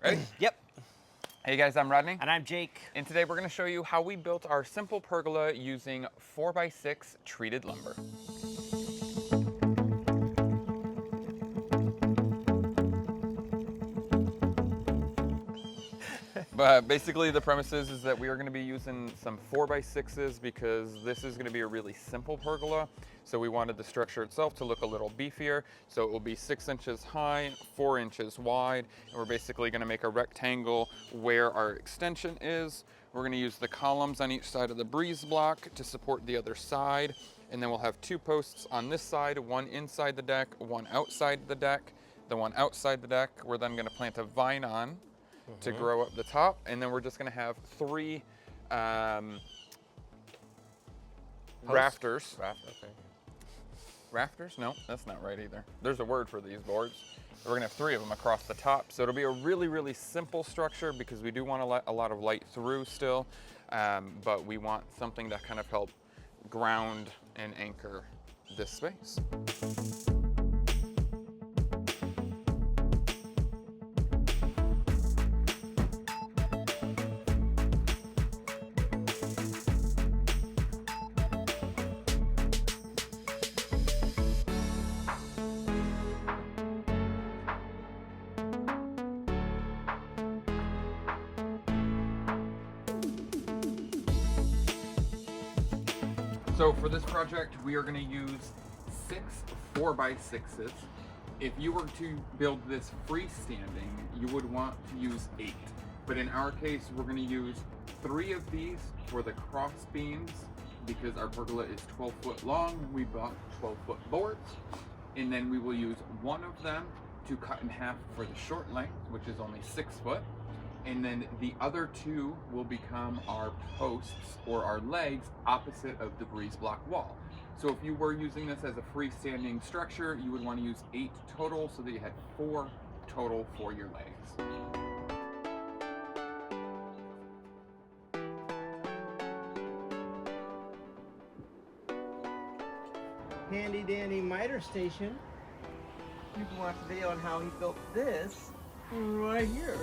Ready? Yep. Hey guys, I'm Rodney. And I'm Jake. And today we're going to show you how we built our simple pergola using 4x6 treated lumber. But basically the premise is that we are going to be using some 4x6s because this is going to be a really simple pergola. So we wanted the structure itself to look a little beefier. So it will be 6 inches high, 4 inches wide. And we're basically going to make a rectangle where our extension is. We're going to use the columns on each side of the breeze block to support the other side. And then we'll have 2 posts on this side, one inside the deck, one outside the deck. The one outside the deck, we're then going to plant a vine on to grow up the top, and then we're just going to have 3 rafters. Okay. Rafters? No, that's not right either. There's a word for these boards. We're going to have 3 of them across the top, so it'll be a really, really simple structure because we do want to let a lot of light through still, but we want something that kind of help ground and anchor this space. So for this project, we are going to use 6 4x6s. If you were to build this freestanding, you would want to use 8. But in our case, we're going to use 3 of these for the cross beams because our pergola is 12 foot long. We bought 12-foot boards. And then we will use 1 of them to cut in half for the short length, which is only 6 foot. And then the other 2 will become our posts or our legs opposite of the breeze block wall. So if you were using this as a freestanding structure, you would want to use 8 total so that you had 4 total for your legs. Handy dandy miter station. You can watch the video on how he built this right here.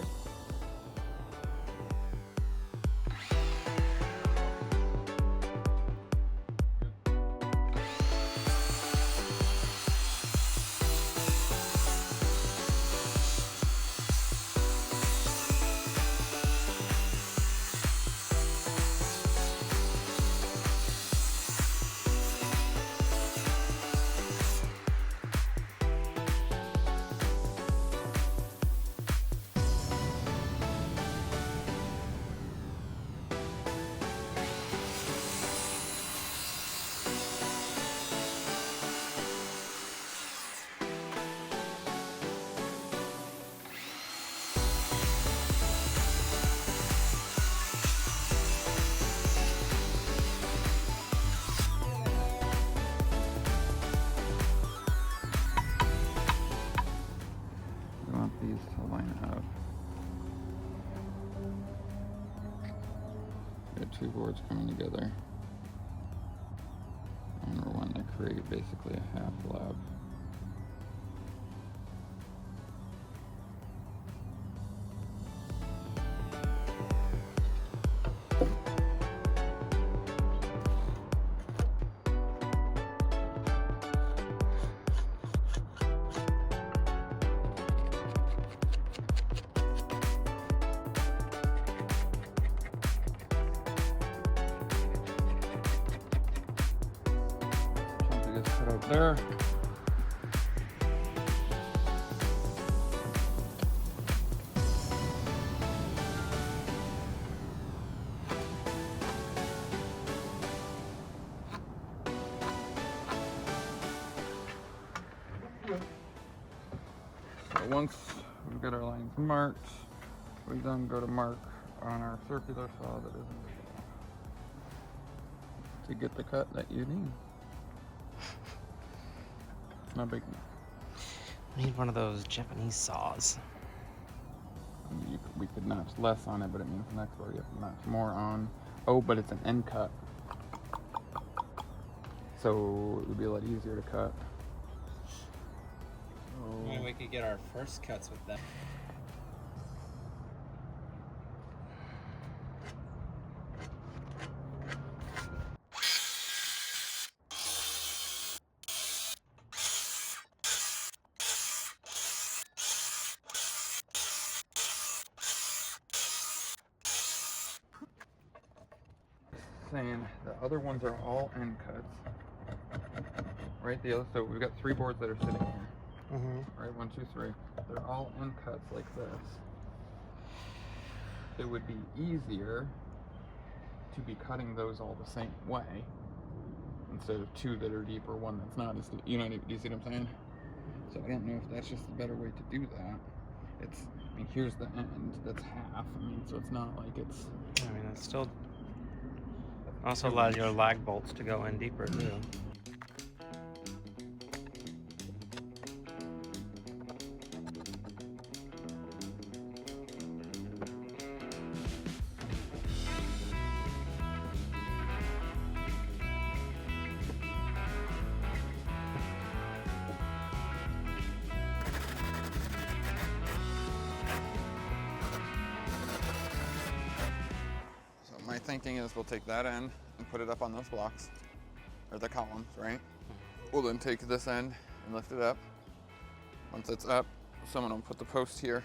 These to line up. We have 2 boards coming together, and we're wanting to create basically a half lap. Put up there. So once we've got our lines marked, we then go to mark on our circular saw that isn't to get the cut that you need. No big. We need one of those Japanese saws. We could notch less on it, but it means next where you have to notch more on. Oh, but it's an end cut. So it would be a lot easier to cut. Maybe we could get our first cuts with that. saying the other ones are all end cuts. Right, so we've got 3 boards that are sitting here. Mm-hmm. Right, 1, 2, 3. They're all end cuts like this. It would be easier to be cutting those all the same way instead of 2 that are deep or 1 that's not as deep. You know what do you see what I'm saying? So I don't know if that's just a better way to do that. I mean, here's the end. That's half. I mean, so it's not like it's. I mean, it's still also allows your lag bolts to go in deeper too. My thinking is we'll take that end and put it up on those blocks, or the columns, right? We'll then take this end and lift it up. Once it's up, someone will put the post here.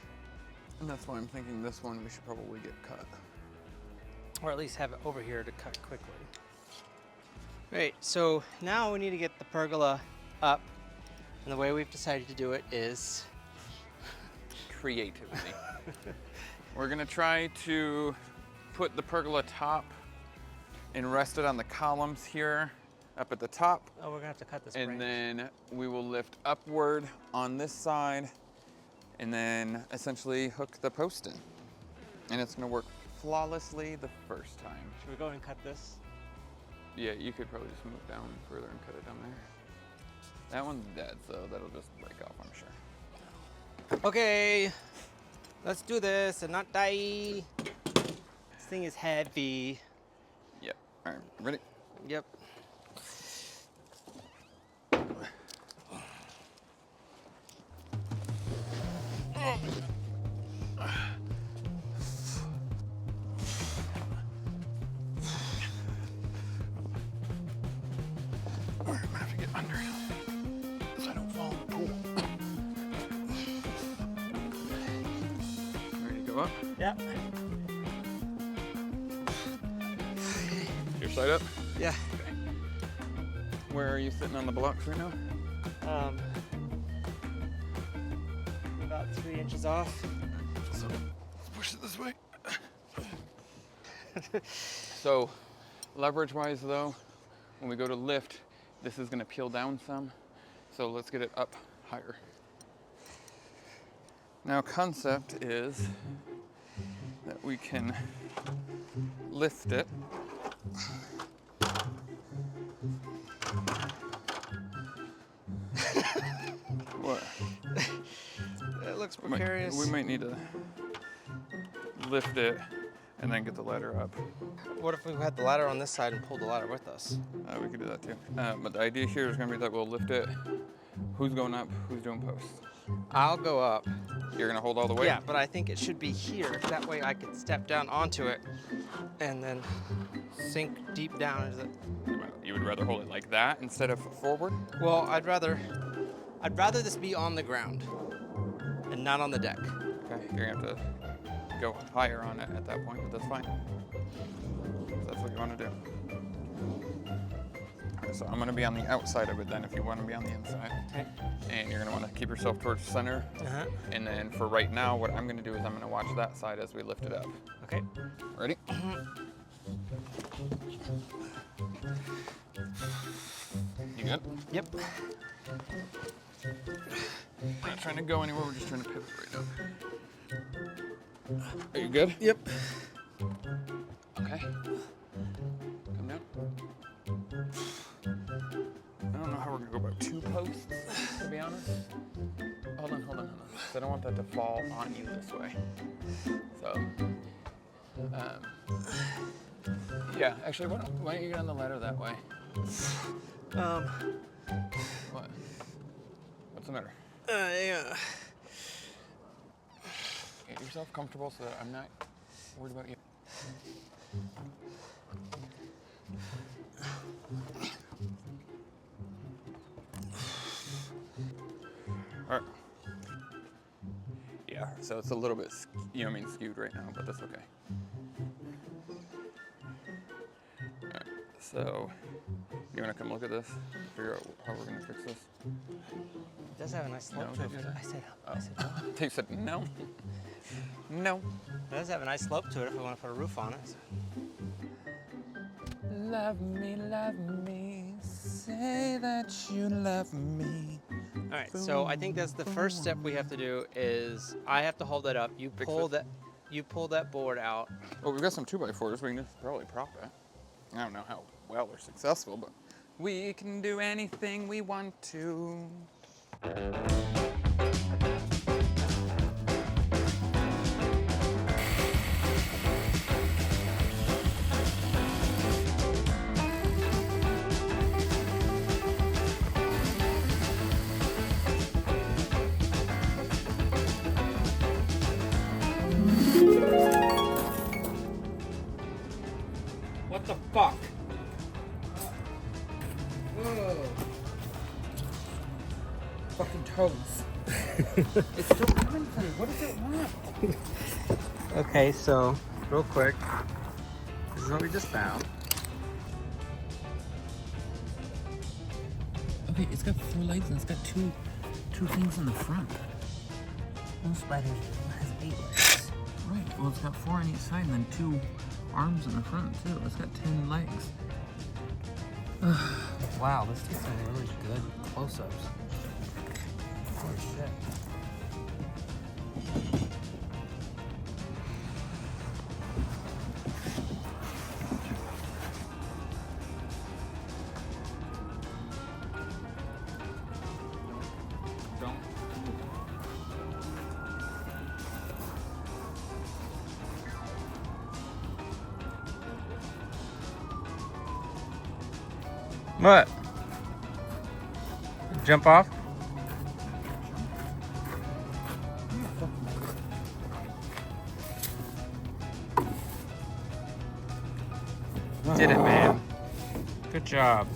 And that's why I'm thinking this one we should probably get cut. Or at least have it over here to cut quickly. Great, so now we need to get the pergola up. And the way we've decided to do it is creatively. We're gonna try to put the pergola top and rest it on the columns here up at the top. Oh, we're gonna have to cut this And branch. then we will lift upward on this side and then essentially hook the post in. And it's gonna work flawlessly the first time. Should we go and cut this? Yeah, you could probably just move down further and cut it down there. That one's dead, so that'll just break off, I'm sure. Okay, let's do this and not die. This thing is heavy. Yep, all right, ready? Yep. All right, I'm gonna have to get under it so I don't fall in the pool. Ready to go up? Yep. Your side up? Yeah. Okay. Where are you sitting on the blocks right now? About 3 inches off. So let's push it this way. So leverage-wise though, when we go to lift, this is gonna peel down some. So let's get it up higher. Now concept is that we can lift it. What? It looks precarious. We might need to lift it and then get the ladder up. What if we had the ladder on this side and pulled the ladder with us? We could do that too. But the idea here is gonna be that we'll lift it. Who's going up? Who's doing posts? I'll go up. You're gonna hold all the way? Yeah, but I think it should be here. That way I could step down onto it and then sink deep down into the... You would rather hold it like that instead of forward? Well, I'd rather this be on the ground and not on the deck. Okay, you're gonna have to go higher on it at that point, but that's fine. If that's what you wanna do. Okay, so I'm gonna be on the outside of it then if you wanna be on the inside. Okay. And you're gonna wanna keep yourself towards the center. Uh-huh. And then for right now, what I'm gonna do is I'm gonna watch that side as we lift it up. Okay. Ready? You good? Yep. We're not trying to go anywhere, we're just trying to pivot right now. Are you good? Yep. Okay. Come down. I don't know how we're gonna go about 2 posts, to be honest. Hold on. 'Cause I don't want that to fall on you this way. So, yeah, actually, why don't you get on the ladder that way? What? What's the matter? Yeah. Get yourself comfortable so that I'm not worried about you. All right. Yeah, so it's a little bit, skewed right now, but that's okay. All right. So, you want to come look at this? Figure out how we're going to fix this? It does have a nice slope to it. I said no. They said no. No. It does have a nice slope to it if we want to put a roof on it. Love me, say that you love me. All right, so I think that's the first step we have to do is I have to hold that up. You pull that board out. Well, we've got some 2x4s. We can just probably prop it. I don't know how well they're successful, but we can do anything we want to. What the fuck? Whoa. Fucking toes. It's still coming for me. What does it want? Okay, so real quick, this is what we just found. Okay, it's got 4 legs and it's got two things in the front. Most spiders has 8 legs. Right. Well, it's got 4 on each side and then 2 arms in the front too. It's got 10 legs. Wow, let's get some really good close-ups. Holy shit. Don't. What? Jump off? Did it, man. Good job.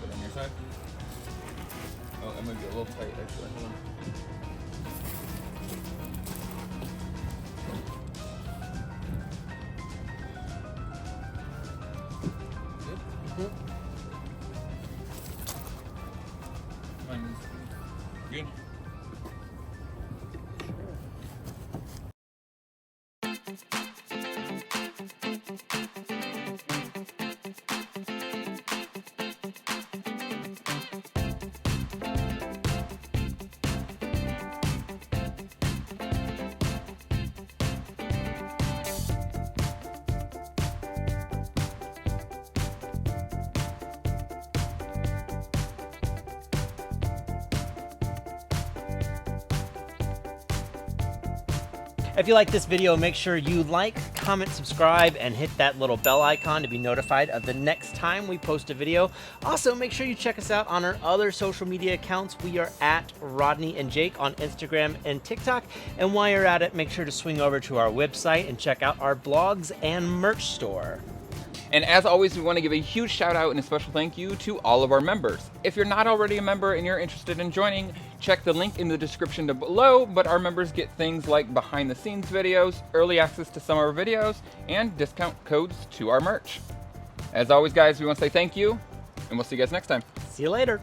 Put it on your side. Oh, that might be a little tight actually. Hold on. Good. If you like this video, make sure you like, comment, subscribe, and hit that little bell icon to be notified of the next time we post a video. Also, make sure you check us out on our other social media accounts. We are at Rodney and Jake on Instagram and TikTok. And while you're at it, make sure to swing over to our website and check out our blogs and merch store. And as always, we want to give a huge shout out and a special thank you to all of our members. If you're not already a member and you're interested in joining, check the link in the description below, but our members get things like behind the scenes videos, early access to some of our videos, and discount codes to our merch. As always, guys, we want to say thank you, and we'll see you guys next time. See you later.